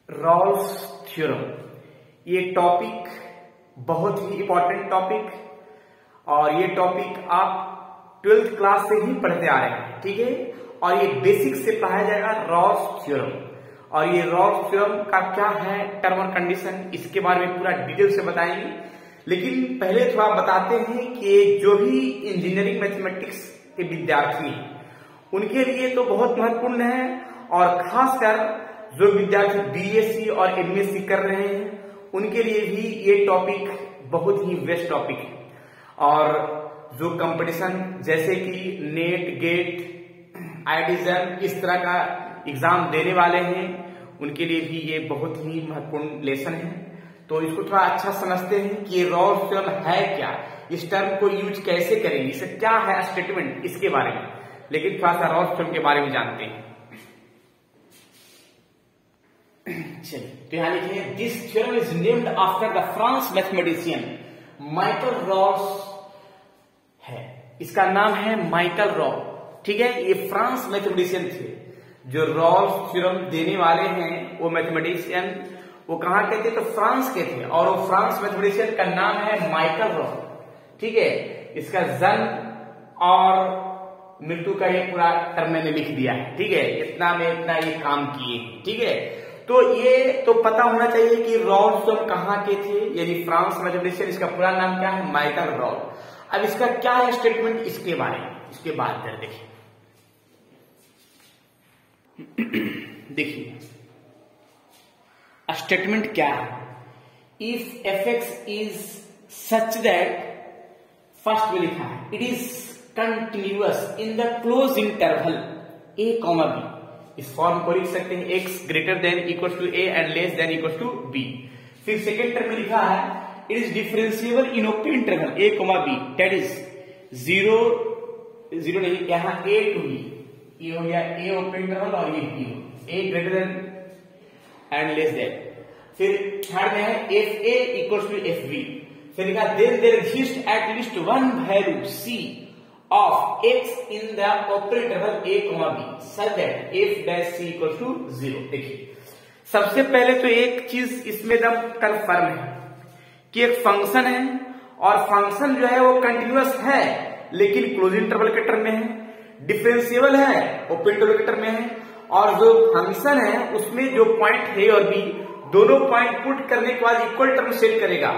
Rawls theorem, ये topic बहुत ही important topic, और ये टॉपिक आप 12th क्लास से ही पढ़ते आ रहे हैं, ठीक है। और ये बेसिक से पढ़ाया जाएगा रॉल्स थ्योरम। और ये रॉल्स थ्योरम का क्या है, टर्म और कंडीशन, इसके बारे में पूरा डिटेल से बताएंगे। लेकिन पहले थोड़ा बताते हैं कि जो भी इंजीनियरिंग मैथमेटिक्स के विद्यार्थी हैं उनके लिए तो बहुत महत्वपूर्ण है, और खासकर जो विद्यार्थी बीएससी और एमएससी कर रहे हैं उनके लिए भी ये टॉपिक बहुत ही बेस्ट टॉपिक है। और जो कंपटीशन जैसे कि नेट, गेट, आईआईटी इस तरह का एग्जाम देने वाले हैं उनके लिए भी ये बहुत ही महत्वपूर्ण लेसन है। तो इसको थोड़ा अच्छा समझते हैं कि रॉल्स थ्योरम है क्या, इस टर्म को यूज कैसे करेंगे, इससे क्या है स्टेटमेंट, इसके बारे में। लेकिन थोड़ा सा रॉल्स थ्योरम के बारे में जानते हैं। चलिए, तो यहां लिखिए, this theorem is named after the France mathematician Michael Rolle's है। इसका नाम है माइकल रॉल, ठीक है। ये फ्रांस मैथमेटिशियन थे जो रॉल्स थ्योरम देने वाले हैं। वो मैथमेटिशियन वो कहां के थे, तो फ्रांस के थे, और वो फ्रांस मैथमेटिशियन का नाम है माइकल रॉल, ठीक है। इसका जन्म और मृत्यु का ये पूरा टर्म मैंने लिख दिया है, ठीक है। इतना में इतना ये काम किए, ठीक है। तो ये तो पता होना चाहिए कि रॉल्स थ्योरम कहां के थे, यानी फ्रांस मैथमेटिशियन। इसका पूरा नाम क्या है, माइकल रॉल। अब इसका क्या है स्टेटमेंट, इसके बारे में इसके बाद कर देखिए। देखिए स्टेटमेंट क्या है, if f x is such that, first में लिखा है it is continuous in the close interval a comma b. इस फॉर्म को लिख सकते हैं, x greater than equal to a and less than equal to b. फिर सेकेंड टर्म में लिखा है it is differentiable in open interval a comma b, that is zero नहीं, यहां ए टू बी, ये हो गया ए ओपन इंटरवल और ये b, a greater than and less than. फिर थर्ड में है f a equal to f b. फिर लिखा then there exist at least one value c of x in the open interval a comma b such that f dash C equal to 0। देखिए, सबसे पहले तो एक चीज इसमें एकदम कन्फर्म है कि एक फंक्शन है, और फंक्शन जो है वो कंटिन्यूअस है लेकिन क्लोज इंटरवल के टर्म में है, डिफरेंशिएबल है ओपन इंटरवल के टर्म में है, और जो फंक्शन है उसमें जो पॉइंट ए और बी दोनों पॉइंट पुट करने के बाद इक्वल टर्म सेट करेगा,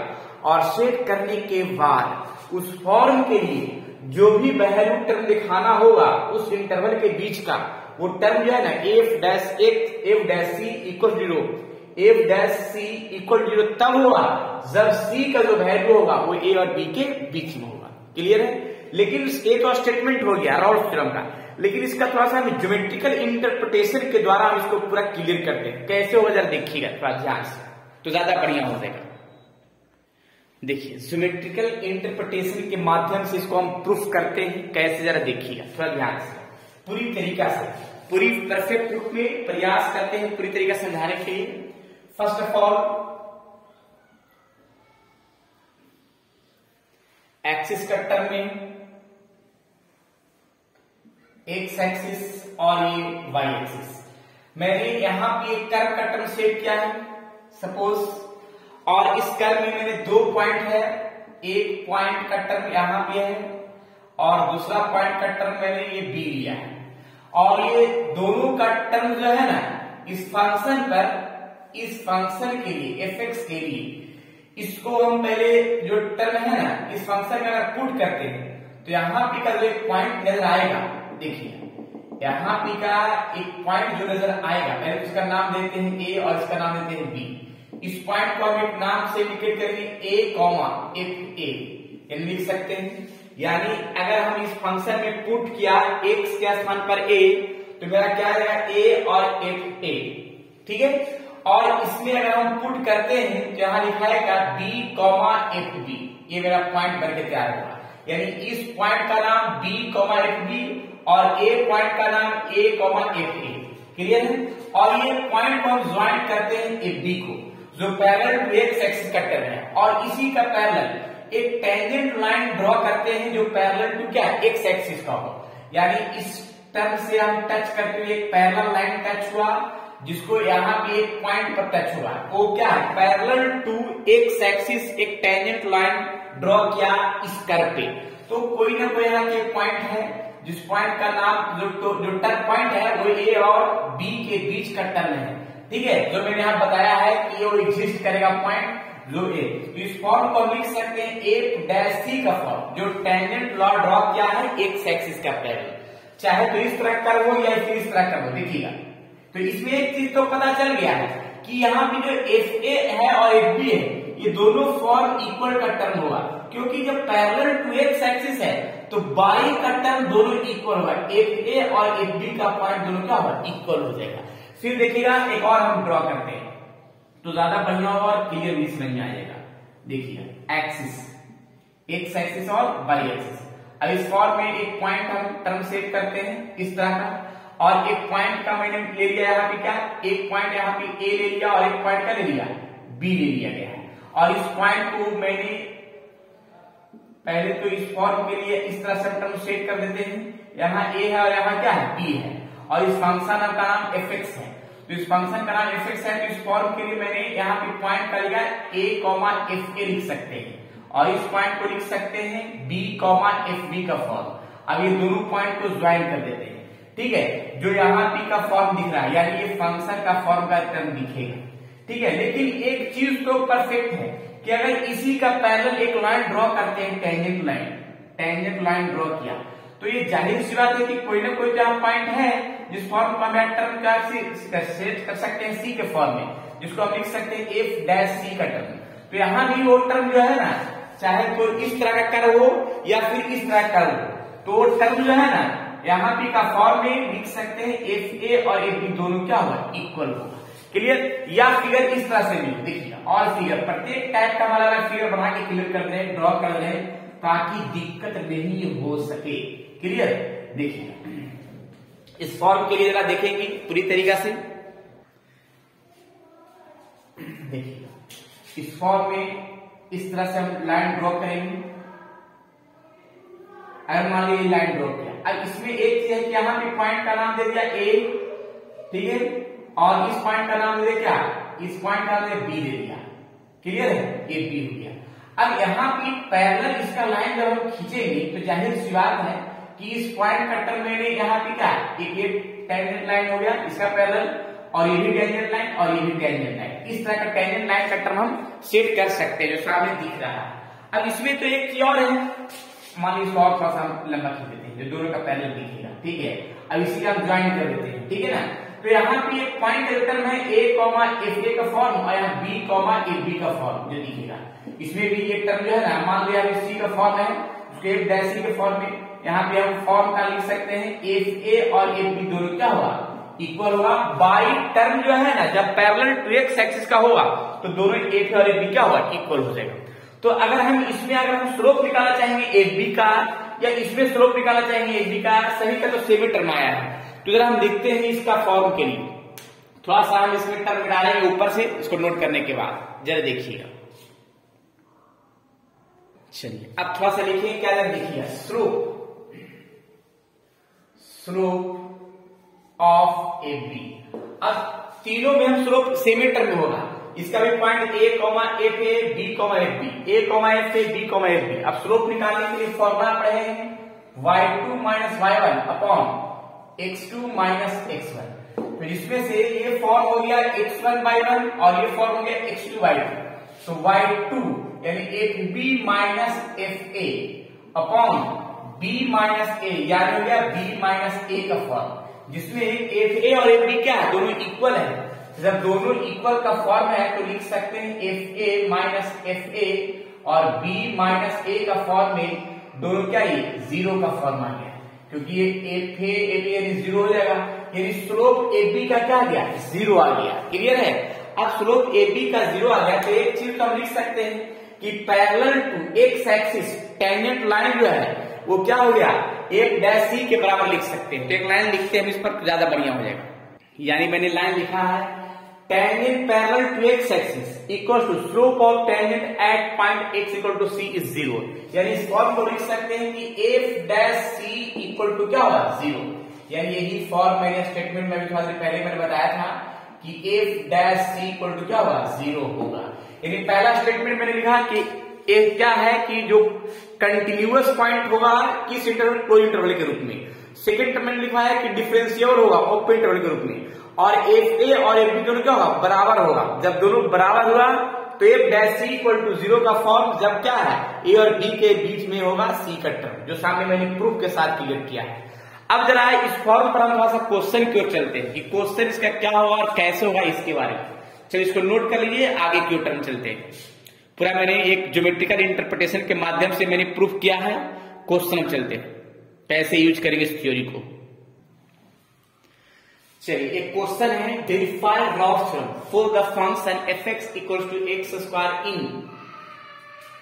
और सेट करने के बाद उस फॉर्म के लिए जो भी वैल्यू टर्म दिखाना होगा उस इंटरवल के बीच का, वो टर्म जो है ना F dash X F dash सी इक्वल 0, एफ डैश सी इक्वल 0 तब होगा जब सी का जो वैल्यू होगा वो ए और बी के बीच में होगा। क्लियर है। लेकिन एक और स्टेटमेंट हो गया रॉल्स थ्योरम का, लेकिन इसका थोड़ा सा हम ज्योमेट्रिकल इंटरप्रिटेशन के द्वारा हम इसको पूरा क्लियर करते हैं। कैसे होगा जरा देखिएगा थोड़ा ध्यान से, तो ज्यादा बढ़िया हो जाएगा। देखिए, ज्योमेट्रिकल इंटरप्रिटेशन के माध्यम से इसको हम प्रूफ करते हैं कैसे, जरा देखिएगा थोड़ा ध्यान से, पूरी तरीका से, पूरी परफेक्ट रूप में प्रयास करते हैं पूरी तरीका से समझाने के लिए। फर्स्ट ऑफ ऑल, एक्सिस का टर्म में एक्स एक्सिस और ये वाई एक्सिस, मैंने यहां पे एक कर्व का टर्म सेट किया है सपोज, और इस कर्व में मैंने दो पॉइंट है, एक पॉइंट का टर्म यहां पे है और दूसरा पॉइंट का टर्म मैंने ये बी लिया है, और ये दोनों का टर्म जो है ना इस फंक्शन पर, इस फंक्शन के लिए एफ एक्स के लिए, इसको हम पहले जो टर्म है ना इस फंक्शन में अगर पुट करते हैं तो यहाँ पे का जो एक पॉइंट नजर आएगा, देखिए यहाँ पे का एक पॉइंट जो नजर आएगा, पहले इसका नाम देते हैं ए और इसका नाम देते हैं बी। इस पॉइंट को हम एक नाम से इंडिकेट करेंगे ए कॉमा एफ ए, यानी लिख सकते हैं। यानी अगर हम इस फंक्शन में पुट किया एक्स के स्थान पर ए, तो मेरा क्या आएगा ए और एफ ए, ठीक है। और इसमें अगर हम पुट करते हैं तो यहां लिखाएगा बी कॉमा एफ बी, ये मेरा पॉइंट बनके तैयार होगा। यानी इस पॉइंट का नाम बी कॉमा एफ बी और ए पॉइंट का नाम ए कॉमा एफ ए। क्लियर है। और ये पॉइंट को हम ज्वाइन करते हैं ए बी को, जो पैरेलल टू एक्स एक्सिस का टर्म है, और इसी का पैरेलल एक टेंजेंट लाइन ड्रॉ करते हैं जो पैरेलल टू क्या एक्स एक्सिस का हो। यानी इस टर्म से हम टच करते हुए एक पैरेलल लाइन टच हुआ, जिसको यहाँ पे एक पॉइंट पर टच हुआ, वो क्या है, पैरेलल टू एक्स एक्सिस एक टेंजेंट लाइन ड्रॉ किया इस कर्व पे। तो कोई ना कोई यहाँ पे पॉइंट है, जिस पॉइंट का नाम जो टर्न पॉइंट है वो ए और बी के बीच का टर्न है, ठीक है, जो मैंने यहाँ बताया है कि वो एग्जिस्ट करेगा पॉइंट जो ए। तो इस फॉर्म को लिख सकते हैं एफ डैश सी का फॉर्म, जो टेंजेंट लॉ ड्रॉ किया है एक्स एक्सिस का पैरेलल, चाहे तो इस तरह कर्व हो या फिर इस तरह कर्व हो, देखिएगा। तो इसमें एक चीज तो पता चल गया है कि यहाँ पे जो एफ ए है और एफ बी है, ये दोनों फॉर्म इक्वल का टर्न होगा, क्योंकि जब पैरेलल टू एक्स एक्सिस है तो बाई का टर्न दोनों इक्वल होगा, एफ ए और एफ बी का पॉइंट दोनों क्या होगा, इक्वल हो जाएगा। फिर देखिएगा एक और हम ड्रॉ करते हैं तो ज्यादा बढ़िया होगा और क्लियर भी समझ में आ जाएगा। देखिएगा एक्सिस, एक्स एक्सिस और वाई एक्सिस। अब इस फॉर्म में एक पॉइंट हम टर्म सेट करते हैं इस तरह का, और एक पॉइंट का मैंने ले लिया यहाँ पे क्या, एक पॉइंट यहाँ पे ए ले लिया और एक पॉइंट का ले लिया बी ले लिया गया है। और इस पॉइंट को मैंने पहले तो इस फॉर्म के लिए इस तरह से टर्म सेट कर देते हैं, यहाँ ए है और यहाँ क्या है, बी है, और इस फंक्शन का नाम एफ एक्स है। तो इस फंक्शन का नाम एफ एक्स है, तो इस फॉर्म के लिए मैंने यहाँ पे पॉइंट का लिया ए कॉमा एफ ए लिख सकते हैं, और इस पॉइंट को लिख सकते हैं बी कॉमा एफ बी का फॉर्म। अब ये दोनों पॉइंट को ज्वाइन कर देते हैं, ठीक है, जो यहाँ बी का फॉर्म दिख रहा है, यानी ये फंक्शन का फॉर्म का टर्म दिखेगा, ठीक है। लेकिन एक चीज तो परफेक्ट है कि अगर इसी का पैरेलल एक लाइन ड्रॉ करते हैं, टेंजेंट लाइन ड्रॉ किया, तो ये जाहिर सी बात है कि कोई ना कोई जहां पॉइंट है जिस फॉर्म को हम टर्म का सेट कर सकते हैं सी के फॉर्म में, जिसको हम लिख सकते हैं एफ डैश सी का टर्म। तो यहाँ भी वो टर्म जो है ना, चाहे तो इस तरह का कर्व हो या फिर इस तरह का कर्व हो, तो वो टर्म जो है ना यहाँ पे का फॉर्म में लिख सकते हैं एफ ए और एफ बी दोनों क्या होगा, इक्वल होगा। क्लियर, या फिगर इस तरह से भी देखिए, और फिगर प्रत्येक टाइप का हमारा फिगर बना के क्लियर कर रहे हैं, ड्रॉ कर रहे हैं, ताकि दिक्कत नहीं हो सके। क्लियर, देखिए इस फॉर्म के लिए जरा देखेंगे पूरी तरीका से। देखिए इस फॉर्म में इस तरह से हम लाइन ड्रॉ करेंगे। अगर मान लीजिए लाइन ड्रॉ किया, अब इसमें एक चीज है कि यहाँ पे पॉइंट का नाम दे दिया ए, ठीक है, और इस पॉइंट का नाम दे दिया क्या, इस पॉइंट का नाम बी दे दिया। क्लियर है, ए बी हो गया। अब यहाँ पे पैरेलल इसका लाइन जब हम खींचेंगे तो जाहिर सी बात है कि इस पॉइंट का टर्म मैंने यहाँ पे क्या, एक टेंजेंट लाइन हो गया इसका पैरेलल, और ये भी टेंजेंट लाइन और ये भी टेंजेंट लाइन, इस तरह का टेंजेंट लाइन का टर्म हम सेट कर सकते हैं जो सामने दिख रहा है। अब इसमें तो एक चीज और है, मान लीजिए और थोड़ा सा हम लंबा खींच देते हैं जो दोनों का पैरेलल दिखेगा, ठीक है। अब इसी का हम ज्वाइन कर देते हैं, ठीक है ना। तो यहाँ पे एक पॉइंट टर्म है ए कॉमा एफ ए का फॉर्म, और यहाँ बी कॉमा एफ बी का फॉर्म जो दिखेगा। इसमें भी एक टर्म जो है ना, मान लिया सी का फॉर्म है, उसके एफ डैश सी के फॉर्म में यहाँ पे हम फॉर्म का लिख सकते हैं एफ ए और एफ बी दोनों क्या होगा, इक्वल होगा। बाई टर्म जो है ना, जब पैरेलल टू एक्स एक्सिस का होगा तो दोनों एफ ए और एफ बी क्या होगा, इक्वल हो जाएगा। तो अगर हम इसमें अगर हम स्लोप निकालना चाहेंगे एफ बी का, या इसमें स्लोप निकालना चाहेंगे एफ बी का, सभी का तो सेम टर्म आया है। तो जरा हम देखते हैं इसका फॉर्म के लिए, थोड़ा सा हम इसमें टर्म डालेंगे ऊपर से, इसको नोट करने के बाद जरा देखिएगा। चलिए अब थोड़ा सा लिखिए, क्या जरा देखिए, स्लोप ऑफ ए बी। अब तीनों में हम स्लोप सेम टर्म में होगा, इसका भी point a comma f a, b comma f b, a comma f a, b comma f b. अब स्लोप निकालने के लिए फॉर्मूला पढ़े हैं y2 minus y1 upon x2 minus x1। फिर इसमें से ये फॉर्म हो गया x1 by 1 और ये फॉर्म हो गया x2 by 2। तो y2 यानी F B minus F A upon B minus A, यानी हो गया बी माइनस ए का फॉर्म, जिसमें एफ ए और एफ बी क्या है, दोनों इक्वल है। जब दोनों इक्वल का फॉर्म है तो लिख सकते हैं एफ ए माइनस एफ ए, और बी माइनस ए का फॉर्म में दोनों क्या, ये जीरो का फॉर्म आ गया, क्योंकि ये एफ ए एफ ए यानी जीरो हो जाएगा, यानी स्लोप ए बी का क्या आ गया, जीरो आ गया। क्लियर है, अब स्लोप ए बी का जीरो आ गया तो एक चीज तो हम लिख सकते हैं कि parallel to x axis tangent line जो है वो क्या हो गया, एफ डैश सी के बराबर लिख सकते हैं। तो एक लाइन लिखते हैं हम इस पर, ज्यादा बढ़िया हो जाएगा। यानी मैंने लाइन लिखा है tangent parallel to x axis equal to slope of tangent at point x equal to c is zero. यानी इस फॉर्म को लिख सकते हैं कि f dash C equal to क्या होगा, जीरो। यानी यही फॉर्म मैंने स्टेटमेंट में भी थोड़ा देर पहले मैंने बताया था कि f dash C equal to क्या होगा, 0 होगा। यानी पहला स्टेटमेंट मैंने लिखा कि एक क्या है कि जो कंटिन्यूअस पॉइंट होगा किस इंटरवल, क्लोज इंटरवल के रूप में। सेकंड टर्म मैंने लिखा है कि डिफरेंशिएबल होगा ओपन इंटरवल के रूप में। और एफ ए और एफ बी दोनों क्या होगा, बराबर होगा। जब दोनों बराबर हुआ तो f dash C equal to 0 का फॉर्म जब क्या है, ए और बी के बीच में होगा सी का टर्म, जो सामने मैंने प्रूफ के साथ क्लियर किया है। अब जरा इस फॉर्म पर हम थोड़ा सा क्वेश्चन की ओर चलते हैं कि क्वेश्चन इसका क्या होगा और कैसे होगा इसके बारे में। चलिए इसको नोट कर लीजिए, आगे की ओर टर्म चलते हैं। पूरा मैंने एक ज्योमेट्रिकल इंटरप्रिटेशन के माध्यम से मैंने प्रूफ किया है। क्वेश्चन चलते हैं कैसे यूज करेंगे इस थ्योरी को। चलिए एक क्वेश्चन है, verify Rolle's theorem for the function fx equal to X square in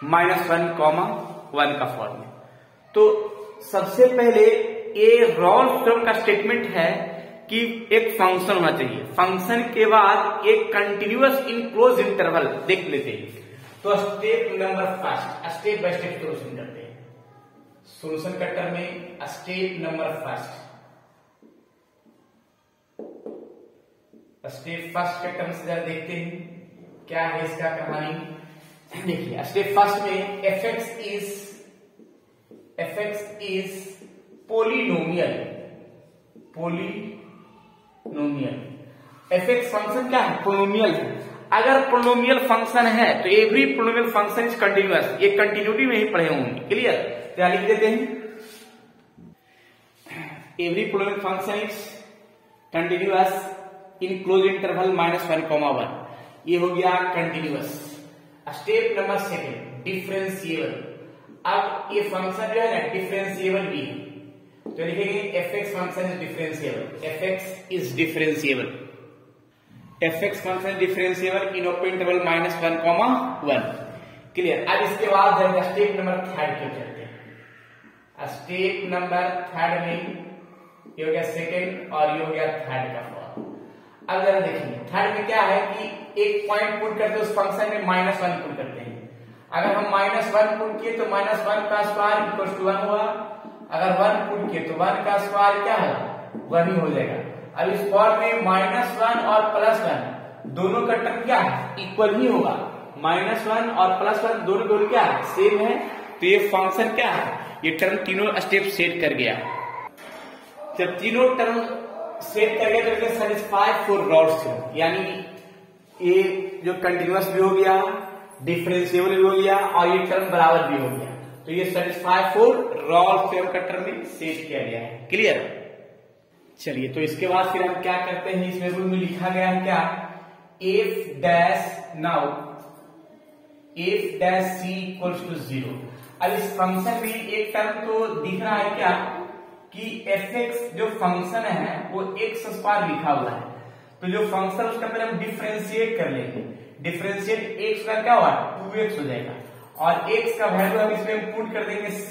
-1, 1 का फॉर्म में। तो सबसे पहले ये रॉल्स थ्योरम का स्टेटमेंट है कि एक फंक्शन होना चाहिए, फंक्शन के बाद एक कंटिन्यूअस इन क्लोज इंटरवल देख लेते हैं। तो step number first, step by step solution करते हैं। सोल्यूशन का टर्म में step number first, step first के टर्म से जरा देखते हैं क्या है इसका कहानी। देखिए स्टेप फर्स्ट में fx is polynomial, fx function क्या है, पोलिनोमियल है। अगर पोलिनोमियल फंक्शन है तो every polynomial function is continuous, ये कंटिन्यूटी में ही पढ़े होंगे, क्लियर। क्या लिख देते हैं, every polynomial function is continuous in close interval -1, 1। ये हो गया continuous. Step number second, differentiable. अब ये फंक्शन जो है ना डिफरेंशिएबल भी है, तो लिखेंगे fx function is differentiable, fx is differentiable, fx function differentiable in open interval -1, 1, clear. अब इसके बाद जब स्टेप नंबर थर्ड के चलते हैं। स्टेप नंबर थर्ड में ये हो गया सेकंड और ये हो गया थर्ड का फॉर्म। अब जरा देखिए थर्ड में क्या है कि एक पॉइंट पुट करते हैं उस फंक्शन में -1 पुट करते हैं। अगर हम -1 पुट किए तो -1 का स्क्वायर इक्वल टू 1 हुआ। अगर 1 पुट किए तो 1 का स्क्वायर क्या है, 1 ही हो जाएगा। अब इस फॉर्म में -1 और +1 दोनों का टर्म क्या है, इक्वल ही होगा। -1 और +1 दोनों क्या है, सेम है। तो ये फंक्शन क्या है, ये टर्म तीनों स्टेप सेट कर गया। जब तीनों टर्म सेट कर गया तो सेटिस्फाई फॉर रॉल्स थ्योरम, यानी ये जो कंटिन्यूअस भी हो गया, डिफरेंशिएबल भी हो गया और ये टर्म बराबर भी हो गया। तो ये सेटिस्फाई फॉर रॉल्स थ्योरम का टर्म में सेट किया गया है, क्लियर। चलिए तो इसके बाद फिर हम क्या करते हैं, इसमें रूल में लिखा गया है क्या, f dash c equals to 0। अब इस फंक्शन में एक टर्म तो दिख रहा है क्या कि fx जो फंक्शन है वो x स्क्वायर लिखा हुआ है। तो जो फंक्शन उसका पहले हम डिफरेंशिएट कर लेंगे। डिफरेंशिएट x का क्या हुआ, 2x हो जाएगा और x का वैल्यू हम इसमें पुट कर देंगे c,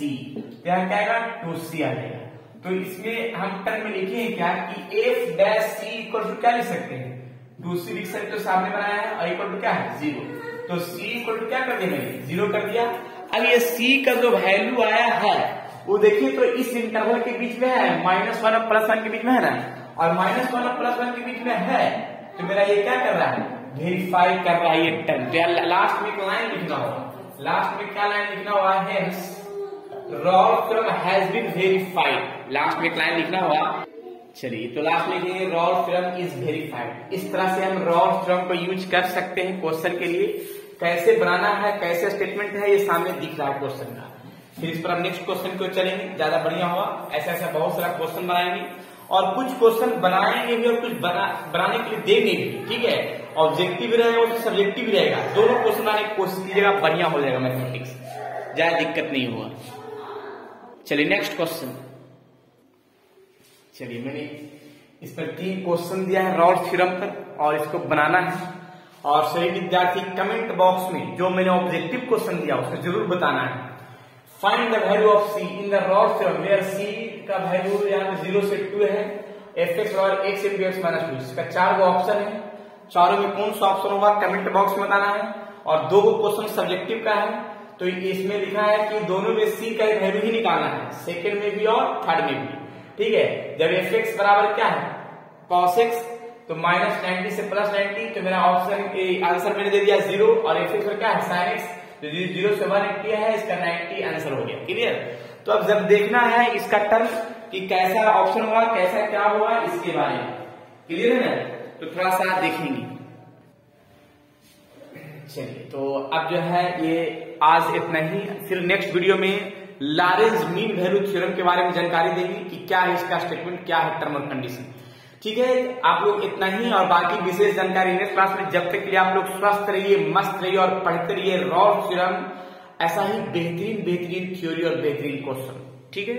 तो यहाँ क्या आएगा 2c आ जाएगा। तो इसमें हम टर्म में लिखे क्या कि f dash c equal to क्या लिख सकते हैं, 2c लिख सकते, तो सामने बनाया है और इक्वल टू क्या है 0। तो c इक्वल टू क्या कर देंगे, 0 कर दिया। अब ये c का जो वैल्यू आया है वो देखिए तो इस इंटरवल के बीच में है, -1 और +1 के बीच में है ना, और -1 और +1 के बीच में है। तो मेरा ये क्या कर रहा है, वेरीफाई कर रहा है ये टर्म। तो लास्ट में एक लाइन लिखना होगा, लास्ट में क्या लाइन लिखना होगा, hence Rolle's theorem has been verified. Last में एक लाइन लिखना होगा। चलिए तो लास्ट में लिखेंगे रॉल्स थ्योरम इज वेरीफाइड। इस तरह से हम रॉल्स थ्योरम को यूज कर सकते हैं क्वेश्चन के लिए। कैसे बनाना है, कैसे स्टेटमेंट है, ये सामने दिख रहा है क्वेश्चन का। फिर इस पर हम नेक्स्ट क्वेश्चन को चलेंगे, ज्यादा बढ़िया होगा। ऐसा ऐसा बहुत सारा क्वेश्चन बनाएंगे और कुछ क्वेश्चन बनाएंगे भी और कुछ बनाने के लिए देंगे भी, ठीक है। ऑब्जेक्टिव भी रहेगा और सब्जेक्टिव भी रहेगा, दोनों क्वेश्चन बनाने की कोशिश कीजिएगा, बढ़िया हो जाएगा मैथमेटिक्स, ज्यादा दिक्कत नहीं होगा। चलिए नेक्स्ट क्वेश्चन। चलिए मैंने इस पर 3 क्वेश्चन दिया है रॉल्स थ्योरम पर और इसको बनाना है। और सभी विद्यार्थी कमेंट बॉक्स में जो मैंने ऑब्जेक्टिव क्वेश्चन दिया उसको जरूर बताना है। Find the value of c in the Rolle's theorem where c का वैल्यू यहाँ पे 0 से 2 है, fx और x into x - 2। इसका 4 ऑप्शन है, चारों में कौन सा ऑप्शन होगा कमेंट बॉक्स में बताना है। और 2 क्वेश्चन सब्जेक्टिव का है, तो इसमें लिखा है कि दोनों में c का वैल्यू ही निकालना है, सेकंड में भी और थर्ड में भी, ठीक है। जब fx बराबर क्या है cos x, तो -90 से +90, तो मेरा ऑप्शन आंसर मैंने दे दिया 0 और एफ क्या है sin x, तो 0 से 180 है, इसका 90 आंसर हो गया। क्लियर? तो अब जब देखना है इसका टर्म कि कैसा ऑप्शन होगा, कैसा क्या होगा, इसके बारे में क्लियर है ना, तो थोड़ा सा देखेंगे। चलिए, तो अब जो है ये आज इतना ही, फिर नेक्स्ट वीडियो में लॉरेंज मीन वैल्यू थ्योरम के बारे में जानकारी देंगे कि क्या है इसका स्टेटमेंट, क्या है टर्म और कंडीशन। ठीक है, आप लोग इतना ही, और बाकी विशेष जानकारी नेक्स्ट क्लास में। जब तक के लिए आप लोग स्वस्थ रहिए, मस्त रहिए और पढ़ते रहिए रॉल्स थ्योरम, ऐसा ही बेहतरीन थ्योरी और बेहतरीन क्वेश्चन। ठीक है।